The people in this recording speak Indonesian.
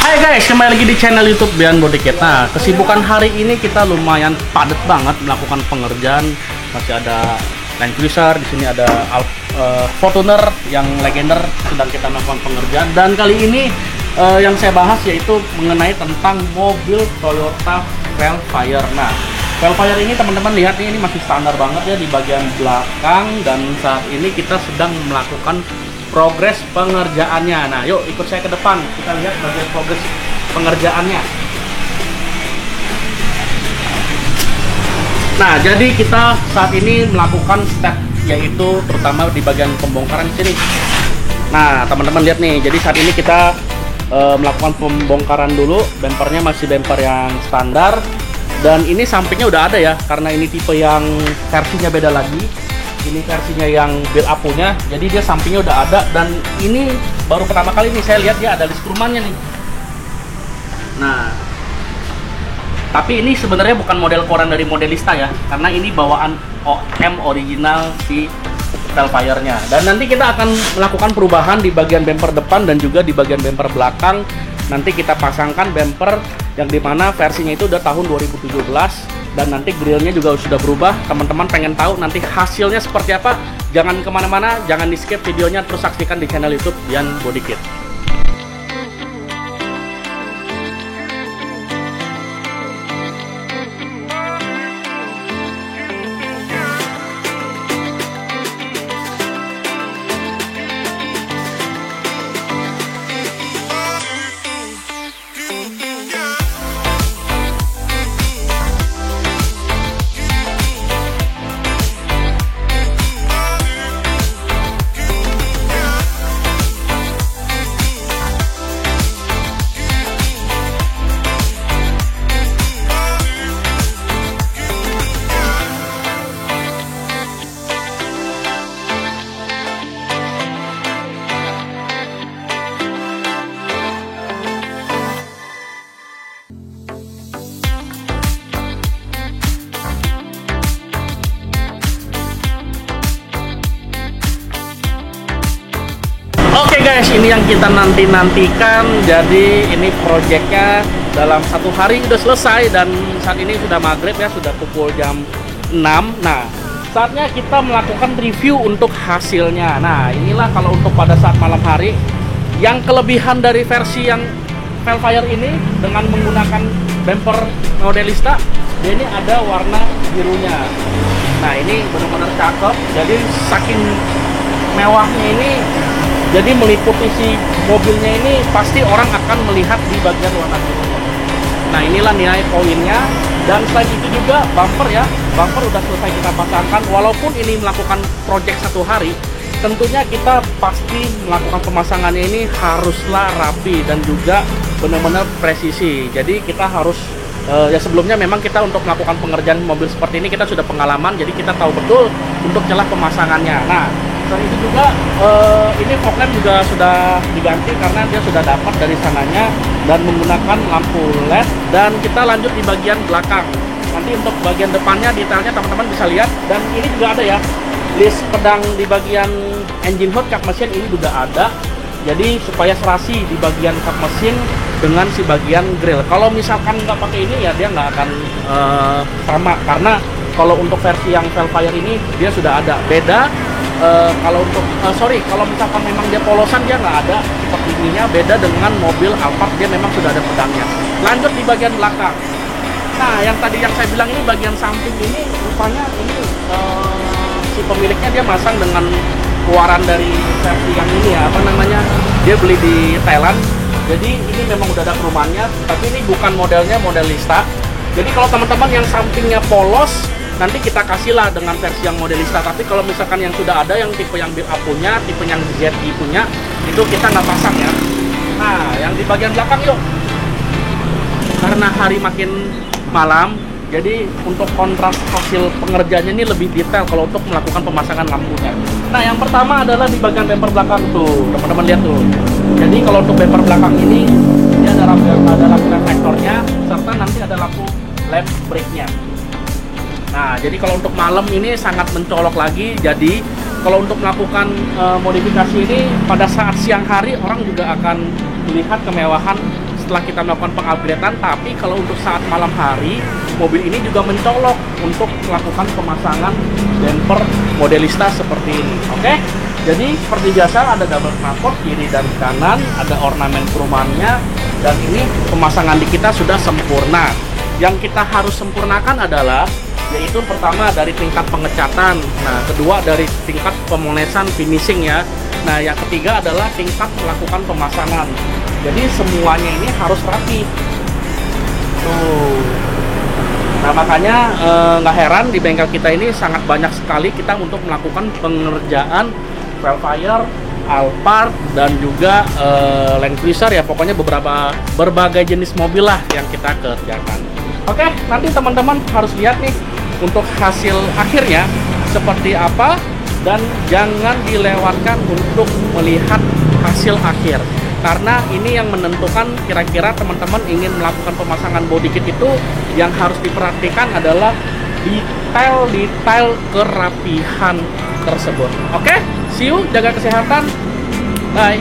Hai guys, kembali lagi di channel YouTube Bian Body Kit. Nah, kesibukan hari ini kita lumayan padat banget melakukan pengerjaan. Masih ada Land Cruiser, di sini ada Fortuner yang legender sedang kita melakukan pengerjaan. Dan kali ini yang saya bahas yaitu mengenai tentang mobil Toyota Velfire. Nah, Velfire ini teman-teman lihat nih, ini masih standar banget ya di bagian belakang, dan saat ini kita sedang melakukan progres pengerjaannya. Nah, yuk ikut saya ke depan, kita lihat bagian progres pengerjaannya. Nah, jadi kita saat ini melakukan step, yaitu terutama di bagian pembongkaran sini. Nah, teman-teman lihat nih, jadi saat ini kita melakukan pembongkaran dulu. Bempernya masih bemper yang standar, dan ini sampingnya udah ada ya, karena ini tipe yang versinya beda lagi. Ini versinya yang build up punya, jadi dia sampingnya udah ada. Dan ini baru pertama kali nih saya lihat dia ada list rumahnya nih. Nah, tapi ini sebenarnya bukan model koran dari Modelista ya, karena ini bawaan OM original si Velfire-nya. Dan nanti kita akan melakukan perubahan di bagian bumper depan dan juga di bagian bumper belakang. Nanti kita pasangkan bumper yang dimana versinya itu udah tahun 2017, dan nanti grillnya juga sudah berubah. Teman-teman pengen tahu nanti hasilnya seperti apa? Jangan kemana-mana, jangan di skip videonya, terus saksikan di channel YouTube Bian Body Kit. Oke guys, ini yang kita nantikan. Jadi ini proyeknya dalam satu hari udah selesai, dan saat ini sudah maghrib ya, sudah pukul jam 6. Nah, saatnya kita melakukan review untuk hasilnya. Nah, inilah kalau untuk pada saat malam hari. Yang kelebihan dari versi yang Velfire ini dengan menggunakan bumper Modelista, dia ini ada warna birunya. Nah, ini benar-benar cakep. Jadi saking mewahnya ini, jadi meliputi si mobilnya ini pasti orang akan melihat di bagian warna birunya. Nah, inilah nilai poinnya. Dan selain itu juga bumper ya, bumper udah selesai kita pasangkan. Walaupun ini melakukan project satu hari, tentunya kita pasti melakukan pemasangannya ini haruslah rapi dan juga benar-benar presisi. Jadi kita harus ya, sebelumnya memang kita untuk melakukan pengerjaan mobil seperti ini kita sudah pengalaman, jadi kita tahu betul untuk celah pemasangannya. Nah, selain itu juga ini fog lamp juga sudah diganti karena dia sudah dapat dari sananya dan menggunakan lampu LED. Dan kita lanjut di bagian belakang. Nanti untuk bagian depannya detailnya teman-teman bisa lihat. Dan ini juga ada ya, list pedang di bagian engine hood, kap mesin ini juga ada. Jadi supaya serasi di bagian kap mesin dengan si bagian grill. Kalau misalkan nggak pakai ini ya dia nggak akan sama, karena kalau untuk versi yang Velfire ini dia sudah ada. Beda kalau untuk kalau misalkan memang dia polosan, dia nggak ada seperti ininya. Beda dengan mobil Alphard, dia memang sudah ada pedangnya. Lanjut di bagian belakang. Nah, yang tadi yang saya bilang ini bagian samping ini rupanya ini si pemiliknya dia masang dengan keluaran dari versi yang ini ya, apa namanya, dia beli di Thailand. Jadi ini memang udah ada perumahannya, tapi ini bukan modelnya Modelista. Jadi kalau teman-teman yang sampingnya polos, nanti kita kasihlah dengan versi yang Modelista. Tapi kalau misalkan yang sudah ada, yang tipe yang build up punya, tipe yang ZI punya, itu kita nggak pasang ya. Nah, yang di bagian belakang yuk. Karena hari makin malam, jadi untuk kontras hasil pengerjaannya ini lebih detail kalau untuk melakukan pemasangan lampunya. Nah, yang pertama adalah di bagian bumper belakang tuh, teman-teman lihat tuh. Jadi kalau untuk bumper belakang ini, dia ada lampu reflektornya, serta nanti ada lampu lamp brake-nya. Nah, jadi kalau untuk malam ini sangat mencolok lagi. Jadi kalau untuk melakukan modifikasi ini pada saat siang hari, orang juga akan melihat kemewahan setelah kita melakukan pengupgradean. Tapi kalau untuk saat malam hari, mobil ini juga mencolok untuk melakukan pemasangan damper modelista seperti ini. Oke, jadi seperti biasa ada double knalpot kiri dan kanan, ada ornamen perumahannya, dan ini pemasangan di kita sudah sempurna. Yang kita harus sempurnakan adalah yaitu pertama dari tingkat pengecatan, nah kedua dari tingkat pemolesan finishing ya, nah yang ketiga adalah tingkat melakukan pemasangan. Jadi semuanya ini harus rapi tuh. Nah makanya nggak heran di bengkel kita ini sangat banyak sekali kita untuk melakukan pengerjaan Velfire, Alphard, dan juga Land Cruiser ya, pokoknya berbagai jenis mobil lah yang kita kerjakan. Oke, nanti teman-teman harus lihat nih untuk hasil akhirnya seperti apa, dan jangan dilewatkan untuk melihat hasil akhir, karena ini yang menentukan kira-kira teman-teman ingin melakukan pemasangan body kit itu yang harus diperhatikan adalah detail-detail kerapihan tersebut. Oke, see you, jaga kesehatan, bye.